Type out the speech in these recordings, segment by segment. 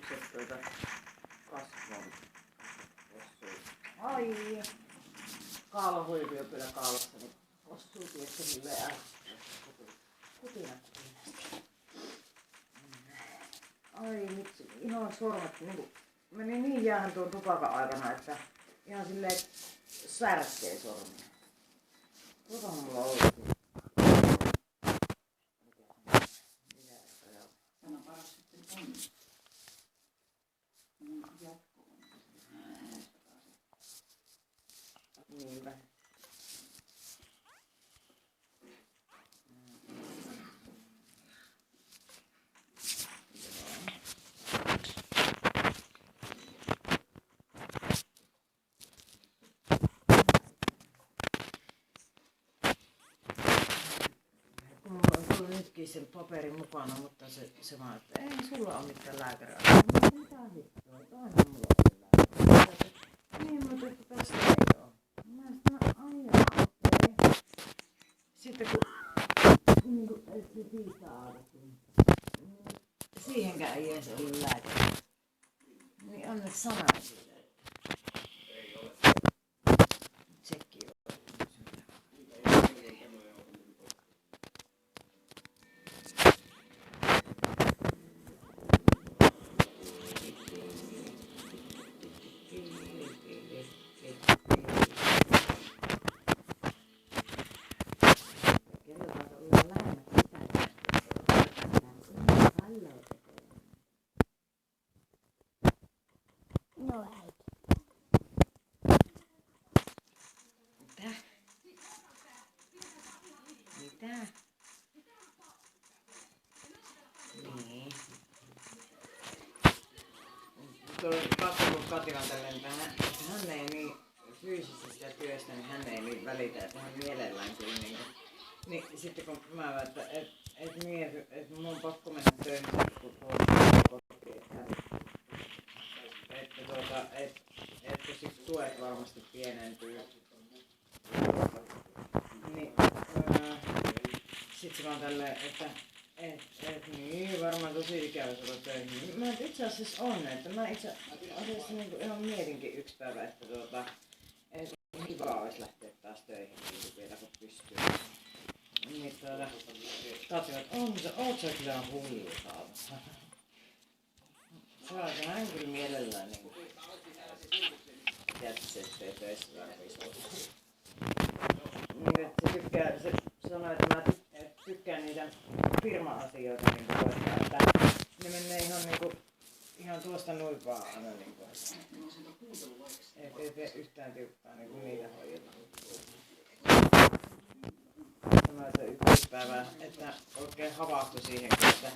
kehitykset kasvon. Ai, kaalahuivio kyllä kaalassa, niin osuu tietysti silleen kutina. Ai miksi, ihan sormet niinku meni niin jäähän tuon tupakan aikana, että ihan silleen särkee sormia. Tuotahan mulla on ollut. Tämä paras sitten on. Jatko on. Niinpä. Nytkin sen paperin mukana, mutta se vaan, että ei sulla ole mitään lääkäriä. Mitä hittoa, toihan mulla on lääkäriä. Niin, mutta että tästä ei oo. Mä sanoin, okei. Sitten kun niinku, et se tiistaa aadattiin. Siihenkään ei edes ollut lääkäriä. Niin on nyt sana siitä. Tsekki on. No hei. Mitä? Niin. Tuo pakko kun Katilan tälleen tähän. Hän ei niin fyysisestä työstä, niin hän ei niin välitä, että hän mielellään kyllä niin sitten kun mä väitän, että mun on pakko mennä töihin, kun kotiin, että sit tuet varmasti pienentyy. Niin, sit se vaan tälleen, että niin varmaan tosi ikävä tulla töihin. Mä itse asiassa on, että mä itse asiassa niinku ihan mietinkin yksi päivä, että hyvä olisi lähteä taas töihin vielä kun pystyy. Niin katsovat, oot sä kyllä hullu taas. Hän kyllä mielellään niinku jätsi, ettei töissä tarvitsisi niin, se sanoi, että mä tykkään niitä firma-asioita niinku hoitaa, että ne menee ihan niinku ihan tuosta noin vaan aina niinku, ei tee yhtään tiukkaa niinku niitä hoideta. Sanoi, että yksi päivä, että oikein havahtui siihen, että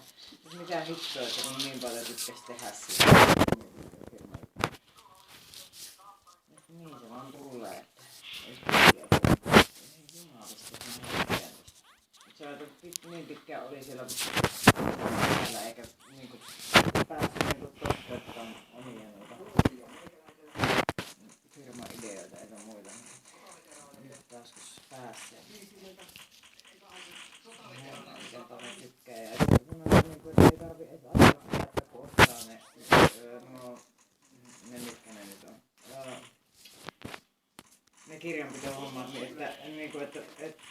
mitä hittoa, että kun niin paljon tykkäsi tehdä sitä. Niin se vaan tulee, että ei jumalista se on niin pitkään oli siellä täällä eikä niinku päässyt niinku toteuttamaan omia noita firma-ideoita eikä muita. Nyt taas kun pääsee. Herra miten paljon tykkää ja sanotaan niinku, että ei tarvi edes ajatella, että kun ostaa ne mitkä ne nyt on. Ne kirjanpitohommat, niin että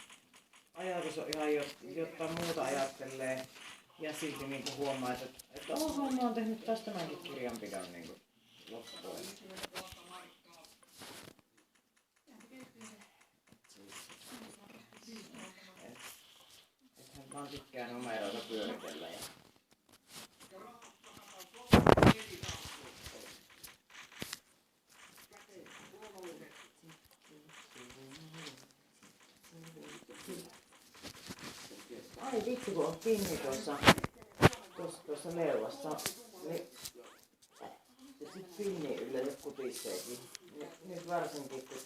ajatus on ihan jotta muuta ajattelee ja silti niinku huomaa, että mä oon tehnyt taas tämänkin kirjanpidon niinku loppuun. Hän vaan tykkää numeroita pyöritellä ja ai vitsi kun on pinni tuossa leuassa, niin ja sit pinni yleensä kutiseekin. Nyt varsinkin kun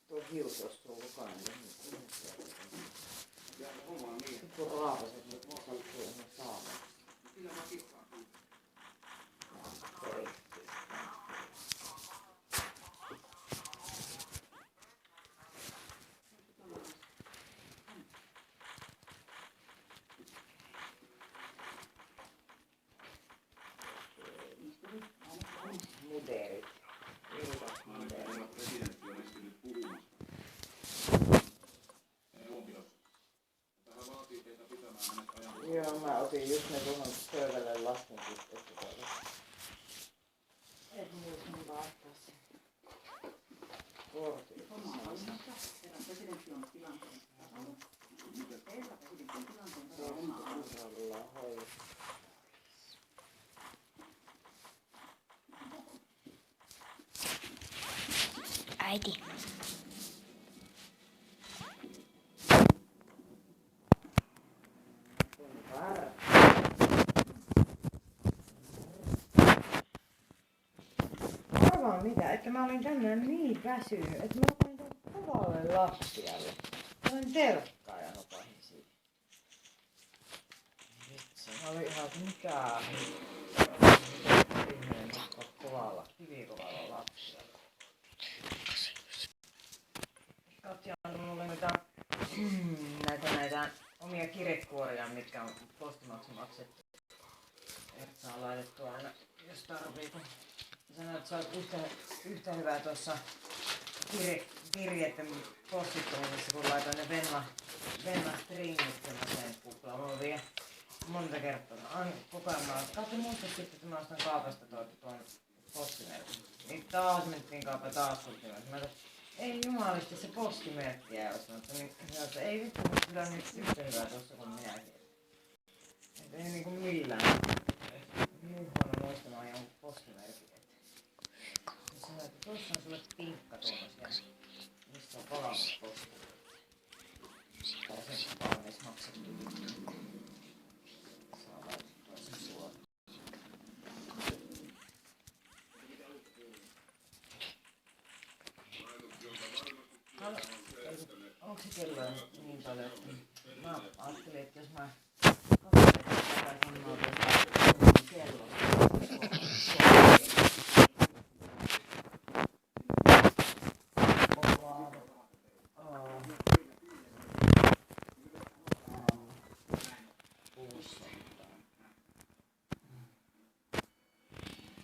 tuo hius ostuu mukaan, niin sit kun raapaset, niin sattuu ihan saamaan. äiti. Arvaa mitä, että mä olin tänään niin väsynyt, että mä otin tuon kovalle lattialle. Mä olin telkkaa ja nopahin siitä. Vitsi, mä olin ihan mikä ihminen kovalla, kivikovalla lattialla. Katja on mulle näitä omia kirjekuoria, mitkä on postimaksu maksettu. Ertsa on laitettu aina, jos tarvii. Kun sanoit, että sä oot yhtä hyvää tuossa kirjeiden postitumisessa, kun laitoin ne Venla stringit semmoiseen kuplamuoviin. Monta kertaa. Koko ajan mä katso muista sitten, että mä ostan kaupasta tuon postimerkin. Niin taas menettiin kaupan taas kulttiin. Mä ei jumalisti se postimerkki jää ostamassa. Niin että ei vittu, mutta kyllä on nyt yhtä hyvää tuossa kuin minäkin. Et ei niinku millään. Niin huono muistamaan jonkun postimerkin. Sanoin, että tuossa on sulle pinkka tuollaisia, missä on palavat postimerkit. Tai se on valmis maksettu juttu. Saa laitettua sen suoraan. Onko se kello niin paljon, että mä ajattelin, että jos mä katselen tätä sanoa tuosta kellosta.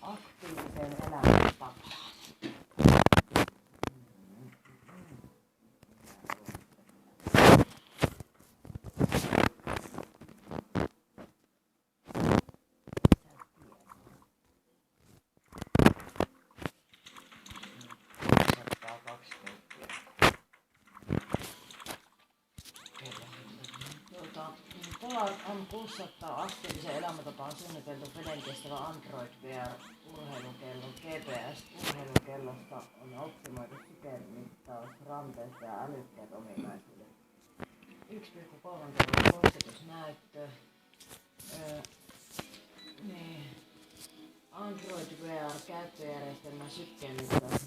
Aktiiviseen elämäntapaan. Polar on pulssattaa aktiivisen elämäntapaan suunniteltu vedenkestävä Android VR urheilukellon. GPS-urheilukellosta on optimoitu supermittaus, ranteesta ja älykkäät ominaisuudet. 1,3 kello kosketusnäyttö. Niin. Android VR käyttöjärjestelmä sykkeen mittaus